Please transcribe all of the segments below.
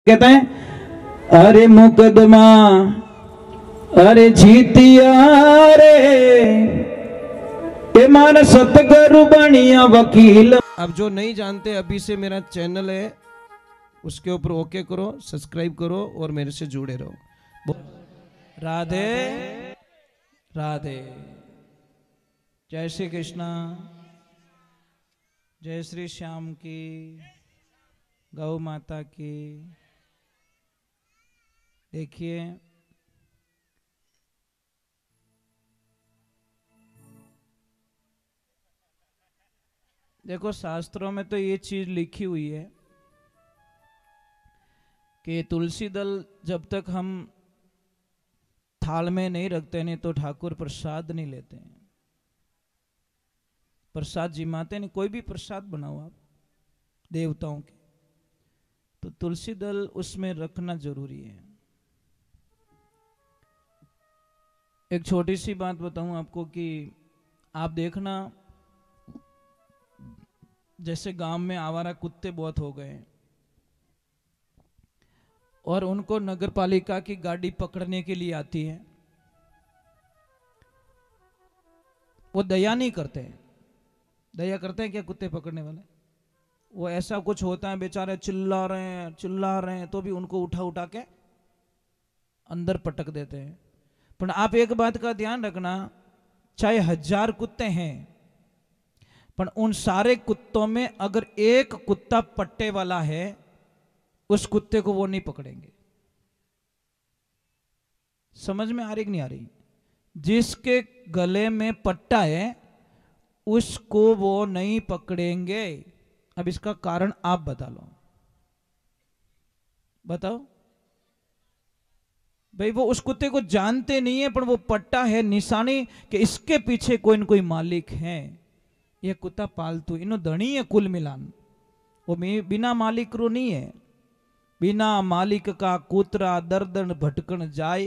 कहते हैं अरे मुकदमा अरे जीतिया रे ए मान सतगुरु बनिया वकील। अब जो नहीं जानते अभी से मेरा चैनल है उसके ऊपर ओके करो, सब्सक्राइब करो और मेरे से जुड़े रहो। राधे राधे। जय श्री कृष्णा, जय श्री श्याम की, गौ माता की। देखिए देखो, शास्त्रों में तो ये चीज लिखी हुई है कि तुलसी दल जब तक हम थाल में नहीं रखते नहीं तो ठाकुर प्रसाद नहीं लेते हैं। प्रसाद जिमाते नहीं, कोई भी प्रसाद बनाओ आप देवताओं के, तो तुलसी दल उसमें रखना जरूरी है। एक छोटी सी बात बताऊं आपको कि आप देखना, जैसे गांव में आवारा कुत्ते बहुत हो गए और उनको नगर पालिका की गाड़ी पकड़ने के लिए आती है, वो दया नहीं करते हैं। दया करते हैं क्या कुत्ते पकड़ने वाले? वो ऐसा कुछ होता है, बेचारे चिल्ला रहे हैं तो भी उनको उठा उठा के अंदर पटक देते हैं। पर आप एक बात का ध्यान रखना, चाहे 1000 कुत्ते हैं, पर उन सारे कुत्तों में अगर एक कुत्ता पट्टे वाला है, उस कुत्ते को वो नहीं पकड़ेंगे। समझ में आ रही कि नहीं आ रही? जिसके गले में पट्टा है उसको वो नहीं पकड़ेंगे। अब इसका कारण आप बता लो, बताओ भाई। वो उस कुत्ते को जानते नहीं है, पर वो पट्टा है, निशानी कि इसके पीछे कोई न कोई मालिक है। ये कुत्ता पालतू इनो धनी है कुल मिलान, वो बिना मालिक रो नहीं है। बिना मालिक का कूतरा दर्दन भटकन जाए,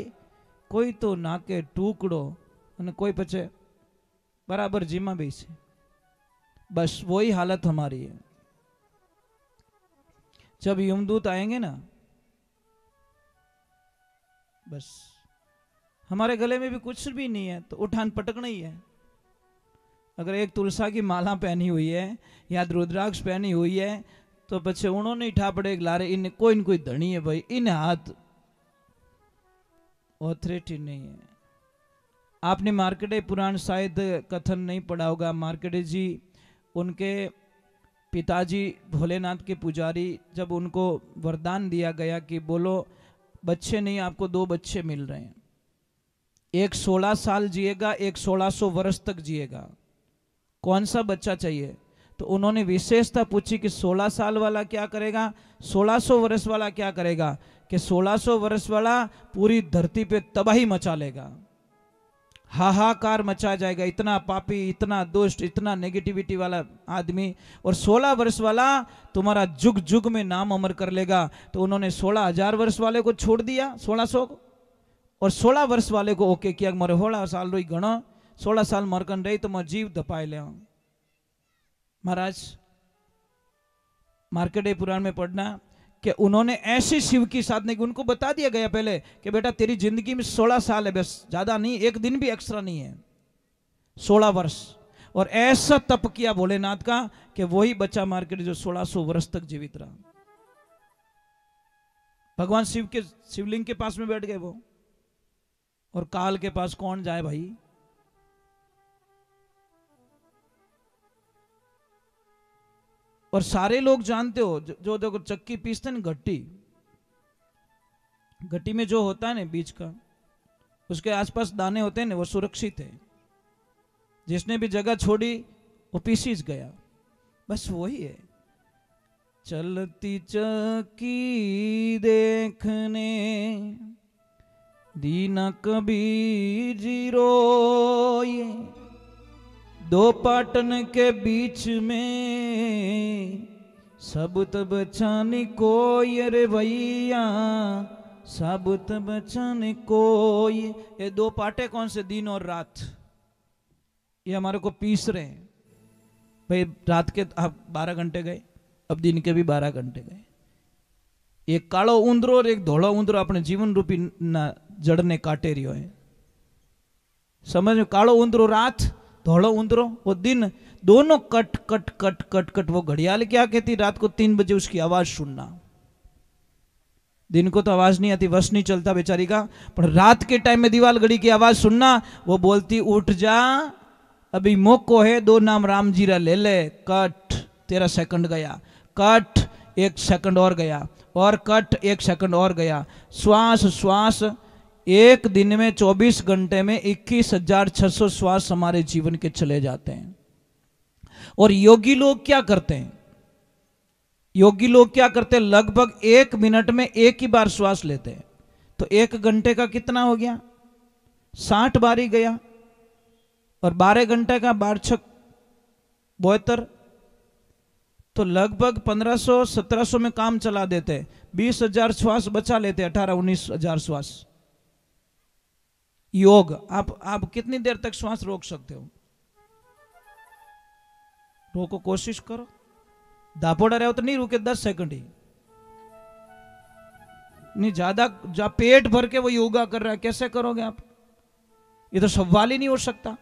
कोई तो नाके टुकड़ो અને कोई पचे बराबर जीमा बेसे। बस वही हालत हमारी है। जब यमदूत आएंगे ना, बस हमारे गले में भी कुछ भी नहीं है तो उठान पटकना ही है। अगर एक तुलसा की माला पहनी हुई है या रुद्राक्ष पहनी हुई है तो पछे उन्होंने ही ठापड़े लारे इन कोई धनी है भाई, इन हाथ ऑथोरिटी नहीं है। आपने मार्कंडेय पुराण शायद कथन नहीं पढ़ा होगा। मार्कंडेय जी, उनके पिताजी भोलेनाथ के पुजारी, जब उनको वरदान दिया गया कि बोलो बच्चे नहीं, आपको 2 बच्चे मिल रहे हैं, एक 16 साल जिएगा, एक 1600 वर्ष तक जिएगा, कौन सा बच्चा चाहिए? तो उन्होंने विशेषता पूछी कि 16 साल वाला क्या करेगा, 1600 वर्ष वाला क्या करेगा? कि 1600 वर्ष वाला पूरी धरती पे तबाही मचा लेगा, हाहाकार मचा जाएगा, इतना पापी, इतना दुष्ट, इतना नेगेटिविटी वाला आदमी। और 16 वर्ष वाला तुम्हारा जुग जुग में नाम अमर कर लेगा। तो उन्होंने 16,000 वर्ष वाले को छोड़ दिया, 1600 को, और 16 वर्ष वाले को ओके किया। मरे 16 साल रोई गणो, 16 साल मरकन रही तो मैं जीव दपाए ले। महाराज मार्कंडेय पुराण में पढ़ना कि उन्होंने ऐसी शिव की साधना की, उनको बता दिया गया पहले कि बेटा तेरी जिंदगी में 16 साल है, बस ज्यादा नहीं, एक दिन भी एक्स्ट्रा नहीं है, 16 वर्ष। और ऐसा तप किया भोलेनाथ का कि वही बच्चा मार्कंडेय जो 1600 वर्ष तक जीवित रहा। भगवान शिव के शिवलिंग के पास में बैठ गए वो, और काल के पास कौन जाए भाई? और सारे लोग जानते हो, जो देखो चक्की पीसते ना, घट्टी में जो होता है ना बीज का, उसके आसपास दाने होते हैं ना, वो सुरक्षित है। जिसने भी जगह छोड़ी वो पीसीज गया, बस वही है। चलती चक्की देखने दीना कबीर जी रोए, 2 पाटन के बीच में सबूत बचाने कोई, अरे भैया सबूत बचाने कोई। ये 2 पाटे कौन से? दिन और रात। ये हमारे को पीस रहे हैं भाई। रात के आप 12 घंटे गए, अब दिन के भी 12 घंटे गए। एक कालो ऊंदरो और एक धोलो ऊंदरो अपने जीवन रूपी जड़ ने काटे रियो है। समझ में? कालो ऊंदरो रात, धोलो ऊंदरो वो दिन, दोनों cut cut cut cut cut. वो घड़ियाल क्या कहती, रात को 3 बजे उसकी आवाज सुनना। दिन को तो आवाज नहीं आती, वश नहीं चलता बेचारी का, पर रात के टाइम में दीवाल घड़ी की आवाज सुनना। वो बोलती उठ जा, अभी मौको है, 2 नाम राम जीरा ले ले। कट, 13 सेकंड गया, कट 1 सेकंड और गया, और कट 1 सेकंड और गया। श्वास श्वास, एक दिन में 24 घंटे में 21,600 श्वास हमारे जीवन के चले जाते हैं। और योगी लोग क्या करते हैं? योगी लोग क्या करते हैं? लगभग 1 मिनट में 1 ही बार श्वास लेते हैं। तो 1 घंटे का कितना हो गया? 60 बार ही गया। और 12 घंटे का 12 72, तो लगभग 1500-1700 में काम चला देते। 20,000 श्वास बचा लेते, 18-19,000 श्वास। योग, आप कितनी देर तक श्वास रोक सकते हो? रोको, कोशिश करो। दापोड़ा रहे हो तो नहीं रुके, 10 सेकंड ही नहीं ज्यादा। पेट भर के वो योगा कर रहा है, कैसे करोगे आप? ये तो सवाल ही नहीं हो सकता।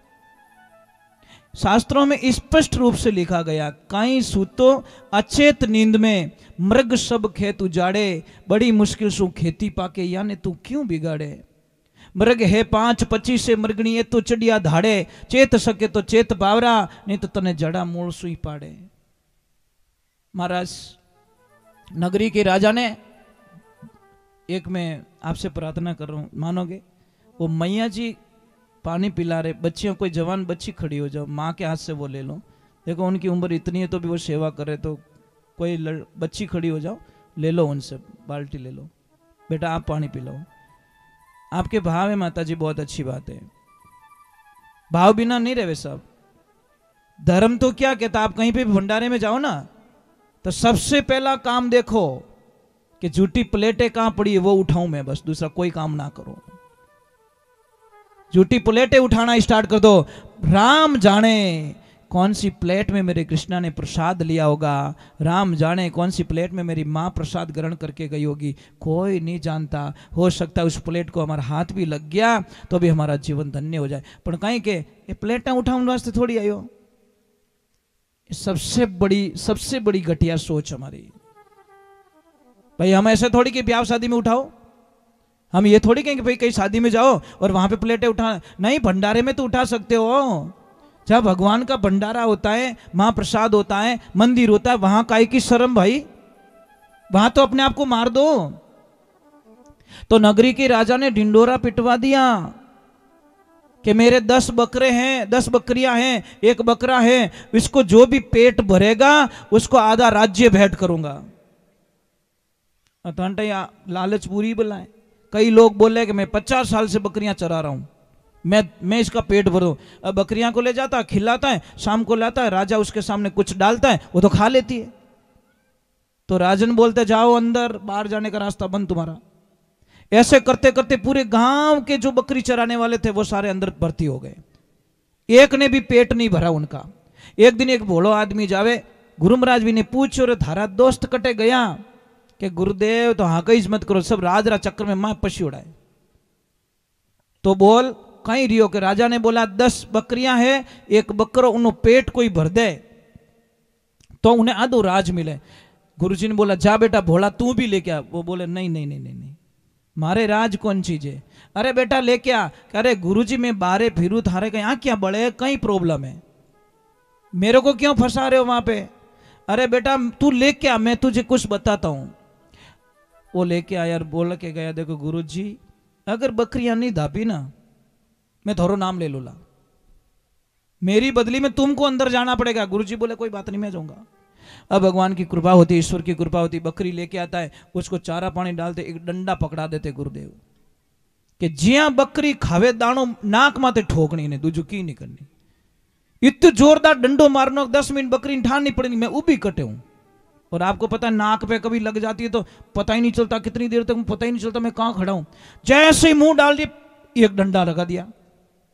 शास्त्रों में स्पष्ट रूप से लिखा गया, कहीं सूतो अचेत नींद में मृग सब खेत उजाड़े, बड़ी मुश्किल सु खेती पाके, यानी तू क्यों बिगाड़े। मृग है 5-25 से मृगणी ये तो चढ़िया धाड़े, चेत सके तो चेत पावरा, नहीं तो तने जड़ा मूल सुई पाड़े। महाराज नगरी के राजा ने, एक मैं आपसे प्रार्थना कर रहा हूं, मानोगे? वो मैया जी पानी पिला रहे बच्चियों, कोई जवान बच्ची खड़ी हो जाओ, माँ के हाथ से वो ले लो। देखो उनकी उम्र इतनी है तो भी वो सेवा करे, तो कोई बच्ची खड़ी हो जाओ, ले लो उनसे बाल्टी ले लो, बेटा आप पानी पिलाओ। आपके भाव है माता जी, बहुत अच्छी बात है। भाव बिना नहीं रहे साहब। धर्म तो क्या कहता, आप कहीं पे भी भंडारे में जाओ ना, तो सबसे पहला काम देखो कि झूठी प्लेटें कहां पड़ी है वो उठाऊं मैं, बस दूसरा कोई काम ना करो। झूठी प्लेटें उठाना स्टार्ट कर दो। राम जाने कौन सी प्लेट में मेरे कृष्णा ने प्रसाद लिया होगा, राम जाने कौन सी प्लेट में मेरी माँ प्रसाद ग्रहण करके गई होगी, कोई नहीं जानता। हो सकता है उस प्लेट को हमारा हाथ भी लग गया तो भी हमारा जीवन धन्य हो जाए। पर कहीं के ये प्लेटें उठाने वास्ते थोड़ी आयो। सबसे बड़ी घटिया सोच हमारी। भाई हम ऐसे थोड़ी कि ब्याह शादी में उठाओ, हम ये थोड़ी कहेंगे भाई कहीं शादी में जाओ और वहां पे प्लेटें उठा, नहीं, भंडारे में तो उठा सकते हो। जब भगवान का भंडारा होता है, महाप्रसाद होता है, मंदिर होता है, वहां काहे की शर्म भाई, वहां तो अपने आप को मार दो। तो नगरी के राजा ने ढिंडोरा पिटवा दिया कि मेरे 10 बकरे हैं, 10 बकरियां हैं, 1 बकरा है, इसको जो भी पेट भरेगा उसको आधा राज्य भेंट करूंगा। लालच पूरी बुलाए। कई लोग बोले कि मैं 50 साल से बकरियां चरा रहा हूं, मैं इसका पेट भरूं। अब बकरियां को ले जाता है, खिलाता है, शाम को लाता है, राजा उसके सामने कुछ डालता है, वो तो खा लेती है। तो राजन बोलते जाओ अंदर, बाहर जाने का रास्ता बंद तुम्हारा। ऐसे करते करते पूरे गांव के जो बकरी चराने वाले थे वो सारे अंदर भर्ती हो गए। एक ने भी पेट नहीं भरा उनका। एक दिन एक भोलो आदमी जावे, गुरु महाराज भी ने पूछो रे थारा दोस्त कटे गया कि गुरुदेव तो हाँ कहीं मत करो, सब राजरा चक्कर में मां पशी उड़ाए। तो बोल कहीं रियो के राजा ने बोला 10 बकरियां हैं, 1 बकरो उन्हों पेट कोई भर दे तो उन्हें आधो राज मिले। गुरुजी ने बोला जा बेटा भोला तू भी लेके आ। वो बोले नहीं नहीं नहीं नहीं नहीं, मारे राज कौन चीज है। अरे बेटा लेके आ। अरे गुरुजी मैं बारे फिरू, थारे कहीं क्या बड़े कहीं प्रॉब्लम है, मेरे को क्यों फंसा रहे हो वहां पे। अरे बेटा तू लेके आ, मैं तुझे कुछ बताता हूं। वो लेके आया और बोल के गया देखो गुरुजी अगर बकरियां नहीं धापी ना मैं थोड़ा नाम ले लूला, मेरी बदली में तुमको अंदर जाना पड़ेगा। गुरुजी बोले कोई बात नहीं मैं जाऊंगा। अब भगवान की कृपा होती, ईश्वर की कृपा होती, बकरी लेके आता है, उसको चारा पानी डालते, एक डंडा पकड़ा देते गुरुदेव कि जिया बकरी खावे दाणो नाक माते ठोकनी ने दूजू की नहीं करनी। इतने जोरदार डंडो मारनो 10 मिनट बकरी ठान नहीं पड़ेगी, मैं उभी कटे हूं। और आपको पता है नाक पे कभी लग जाती है तो पता ही नहीं चलता कितनी देर तक, पता ही नहीं चलता मैं कहां खड़ा हूं। जैसे ही मुंह डाल दिया एक डंडा लगा दिया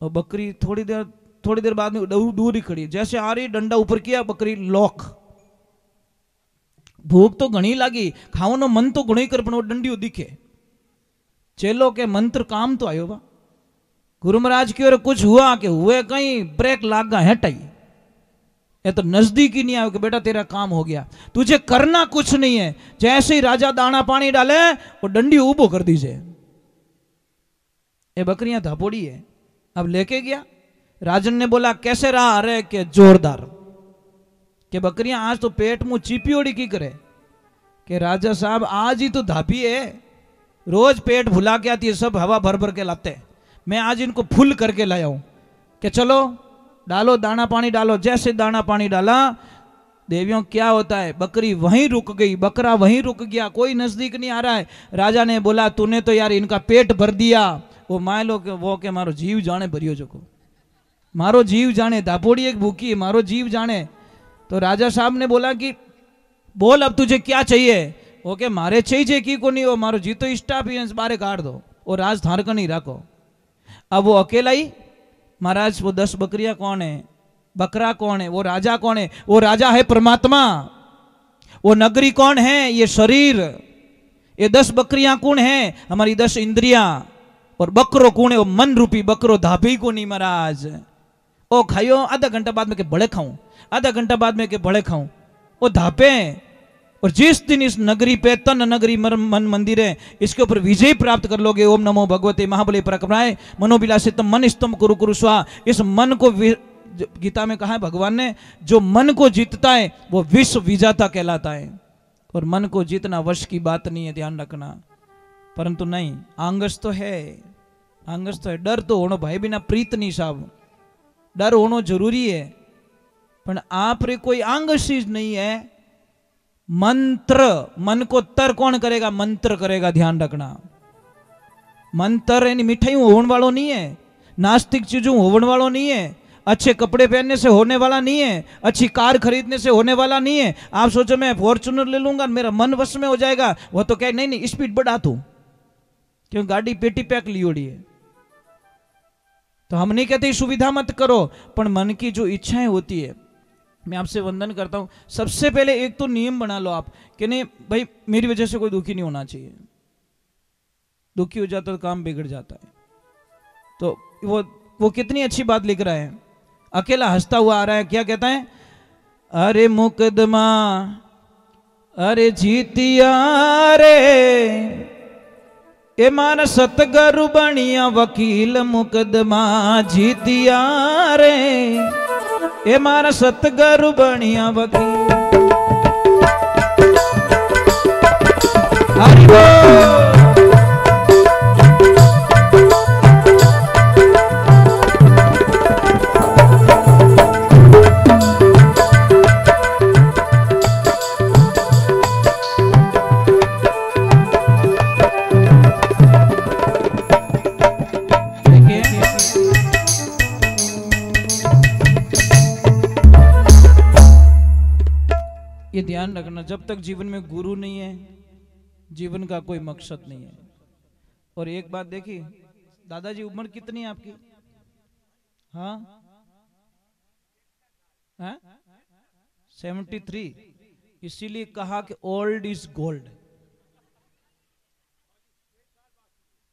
और बकरी थोड़ी देर बाद में दूर ही खड़ी, जैसे आ रही डंडा ऊपर किया बकरी लॉक भूख तो घणी लागी, खावनो मन तो घणो कर, पण वो डंडियो दिखे। चेलो के मंत्र काम तो आयो बा। गुरु महाराज की ओर कुछ हुआ कि हुए कहीं ब्रेक लाग गया हटाई, ये तो नजदीक ही नहीं आया कि बेटा तेरा काम हो गया। तुझे करना कुछ नहीं है, जैसे ही राजा दाना पानी डाले वो डंडी ऊबो कर दीजिए। ये बकरियां धापोड़ी है। अब लेके गया, राजन ने बोला कैसे रहा? अरे के जोरदार। के बकरियां आज तो पेट मुंह चिपियोड़ी की करे। के राजा साहब आज ही तो धापी है, रोज पेट भुला के आती है, सब हवा भर भर के लाते, मैं आज इनको फुल करके लाया हूं। कि चलो डालो दाना पानी डालो। जैसे दाना पानी डाला, देवियों क्या होता है, बकरी वहीं रुक गई, बकरा वहीं रुक गया, कोई नजदीक नहीं आ रहा है। राजा ने बोला तूने तो यार इनका पेट भर दिया। वो मान लो वो के मारो जीव जाने भरियो जो को, मारो जीव जाने, दापोड़ी एक भूखी है, मारो जीव जाने। तो राजा साहब ने बोला कि बोल अब तुझे क्या चाहिए? ओके मारे चाहिए की को नहीं, वो मारो जी तो स्टाफ ही बारे काट दो, वो राज थार का नहीं रखो। अब वो अकेला ही, महाराज वो 10 बकरियां कौन है, बकरा कौन है, वो राजा कौन है? वो राजा है परमात्मा। वो नगरी कौन है? ये शरीर। ये 10 बकरियां कौन है? हमारी 10 इंद्रियां। और बकरो कौन है? वो मन रूपी बकरो धापी को नहीं महाराज। ओ खाइयो, आधा घंटा बाद में के बड़े खाऊं, आधा घंटा बाद में के बड़े खाऊं, वो धापे। और जिस दिन इस नगरी पे तन नगरी मन मंदिर है, इसके ऊपर विजय प्राप्त कर लोगे। ओम नमो भगवते महाबले पराक्रमाय मनोविलासितम मन स्तम कुरु कुरु स्वा। इस मन को गीता में कहा है भगवान ने, जो मन को जीतता है वो विश्व विजेता कहलाता है। और मन को जीतना वश की बात नहीं है, ध्यान रखना। परंतु नहीं, आंगस तो है, आंगस तो है। डर तो होनो भाई बिना प्रीत नहीं साहब, डर होनो जरूरी है, पर आप रे कोई आंगस चीज नहीं है। मंत्र, मन को तर कौन करेगा? मंत्र करेगा, ध्यान रखना। मंत्र यानी मिठाई होने वालों नहीं है, नास्तिक चीजों होने वालों नहीं है, अच्छे कपड़े पहनने से होने वाला नहीं है, अच्छी कार खरीदने से होने वाला नहीं है। आप सोचो मैं फॉर्च्यूनर ले लूंगा मेरा मन वश में हो जाएगा, वो तो कहे नहीं नहीं स्पीड बढ़ा तू, क्यों गाड़ी पेटी पैक लियोड़ी है। तो हम नहीं कहते सुविधा मत करो, पर मन की जो इच्छाएं होती है, मैं आपसे वंदन करता हूं। सबसे पहले एक तो नियम बना लो आप कि नहीं भाई मेरी वजह से कोई दुखी नहीं होना चाहिए। दुखी हो जाता तो काम बिगड़ जाता है। तो वो कितनी अच्छी बात लिख रहा है, अकेला हंसता हुआ आ रहा है, क्या कहता है? अरे मुकदमा अरे जीतिया रे, ए मारा सतगुरु बनिया वकील, मुकदमा जीतिया रे, ए मारा सतगुरु बनिया वकील। हरि बोल। ये ध्यान रखना, जब तक जीवन में गुरु नहीं है जीवन का कोई मकसद नहीं है। और एक बात देखिए, दादाजी उम्र कितनी है आपकी? हाँ हाँ 73। इसीलिए कहा कि ओल्ड इज गोल्ड।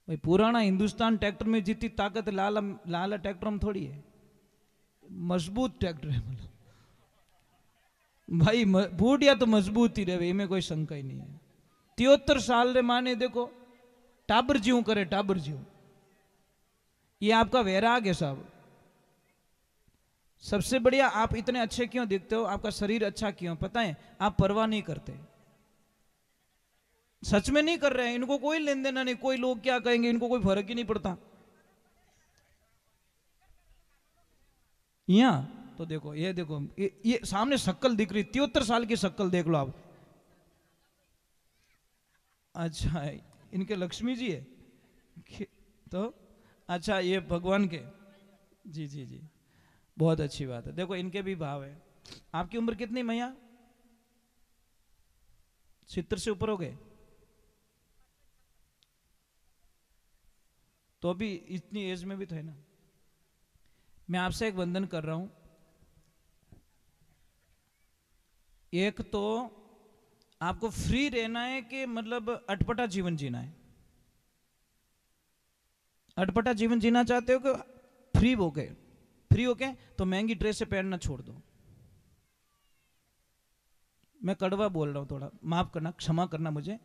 भाई पुराना हिंदुस्तान ट्रैक्टर में जितनी ताकत लाल ट्रैक्टर में थोड़ी है, मजबूत ट्रैक्टर है। मतलब भाई बूढ़िया तो मजबूत ही रहे, इनमें कोई शंका ही नहीं है। 73 साल रे माने देखो टाबर जीव करे, टाबर जीव। ये आपका वैराग है साहब। सबसे बढ़िया आप इतने अच्छे क्यों दिखते हो, आपका शरीर अच्छा क्यों, पता है? आप परवाह नहीं करते, सच में नहीं कर रहे हैं। इनको कोई लेन देना नहीं, कोई लोग क्या कहेंगे इनको कोई फर्क ही नहीं पड़ता। यहां तो देखो, ये देखो, ये सामने शक्ल दिख रही, 73 साल की शक्ल देख लो आप। अच्छा इनके लक्ष्मी जी है तो अच्छा ये भगवान के, जी जी जी बहुत अच्छी बात है। देखो इनके भी भाव है। आपकी उम्र कितनी मैया? 70 से ऊपर हो गए तो अभी इतनी एज में भी तो है ना। मैं आपसे एक वंदन कर रहा हूं। एक तो आपको फ्री रहना है कि मतलब अटपटा जीवन जीना है? अटपटा जीवन जीना चाहते हो कि फ्री हो गए? फ्री हो गए तो महंगी ड्रेस से पहनना छोड़ दो। मैं कड़वा बोल रहा हूं, थोड़ा माफ करना, क्षमा करना मुझे।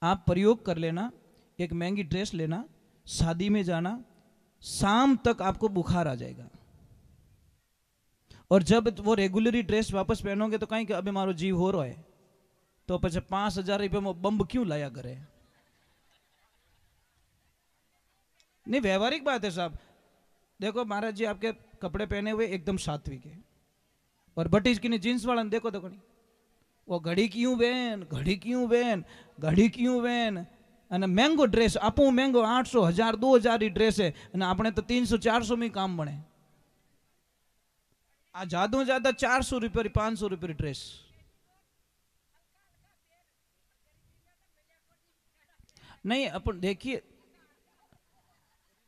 आप प्रयोग कर लेना, एक महंगी ड्रेस लेना, शादी में जाना, शाम तक आपको बुखार आ जाएगा। और जब वो रेगुलरी ड्रेस वापस पहनोगे तो कहीं कि अभी मारो जीव हो रहा है, तो પછી 5,000 रुपये में बम क्यों लाया करे? नहीं, व्यवहारिक बात है साहब। देखो महाराज जी आपके कपड़े पहने हुए एकदम सात्विक है, और बटीज की जींस वाला देखो देखो नहीं, वो घड़ी क्यों बेन, घड़ी क्यों बेन, घड़ी क्यों बेन, અને મેંગો ડ્રેસ આપું, મેંગો 800 1000 2000 ની ડ્રેસ है, અને આપણે તો 300 400 में काम बने। आ ज्यादा ज्यादा 400 रुपये 500 रुपये ड्रेस। नहीं अपन देखिए,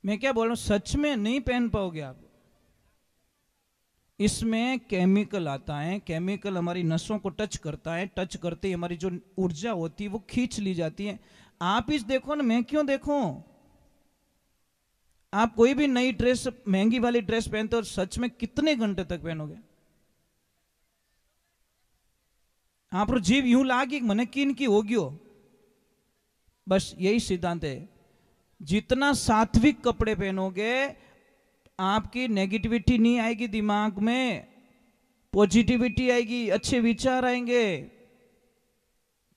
मैं क्या बोल रहा हूं, सच में नहीं पहन पाओगे आप। इसमें केमिकल आता है, केमिकल हमारी नसों को टच करता है, टच करते ही हमारी जो ऊर्जा होती है वो खींच ली जाती है। आप इस देखो ना, मैं क्यों देखूं? आप कोई भी नई ड्रेस, महंगी वाली ड्रेस पहनते हो, सच में कितने घंटे तक पहनोगे? आप जीव यूं लागी मने किन की हो गयो। बस यही सिद्धांत है, जितना सात्विक कपड़े पहनोगे आपकी नेगेटिविटी नहीं आएगी दिमाग में, पॉजिटिविटी आएगी, अच्छे विचार आएंगे।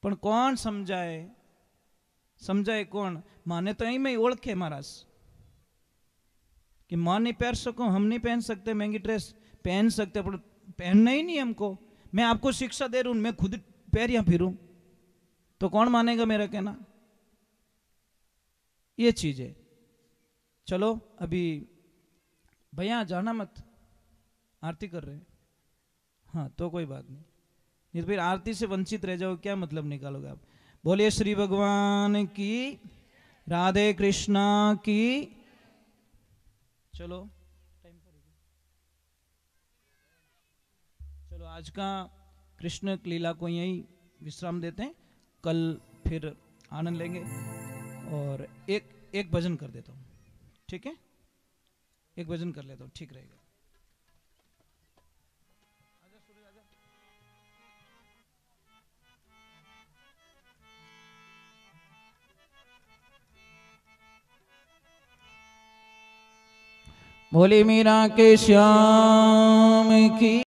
पर कौन समझाए? समझाए कौन? माने तो यही में ओळखे महाराज कि मां नहीं पहन सको, हम नहीं पहन सकते महंगी ड्रेस। पहन सकते पर पहनना ही नहीं हमको। मैं आपको शिक्षा दे रहा हूं, मैं खुद पैरिया फिरूं तो कौन मानेगा मेरा कहना? ये चीज है। चलो अभी भैया जाना मत, आरती कर रहे हैं। हाँ तो कोई बात नहीं, नहीं तो फिर आरती से वंचित रह जाओ, क्या मतलब निकालोगे आप? बोलिए श्री भगवान की, राधे कृष्णा की। चलो टाइम पर, चलो आज का कृष्ण लीला को यही विश्राम देते हैं, कल फिर आनंद लेंगे। और एक भजन कर देता हूँ, ठीक है? एक भजन कर लेता हूँ, ठीक रहेगा। बोले मीरा के श्याम की।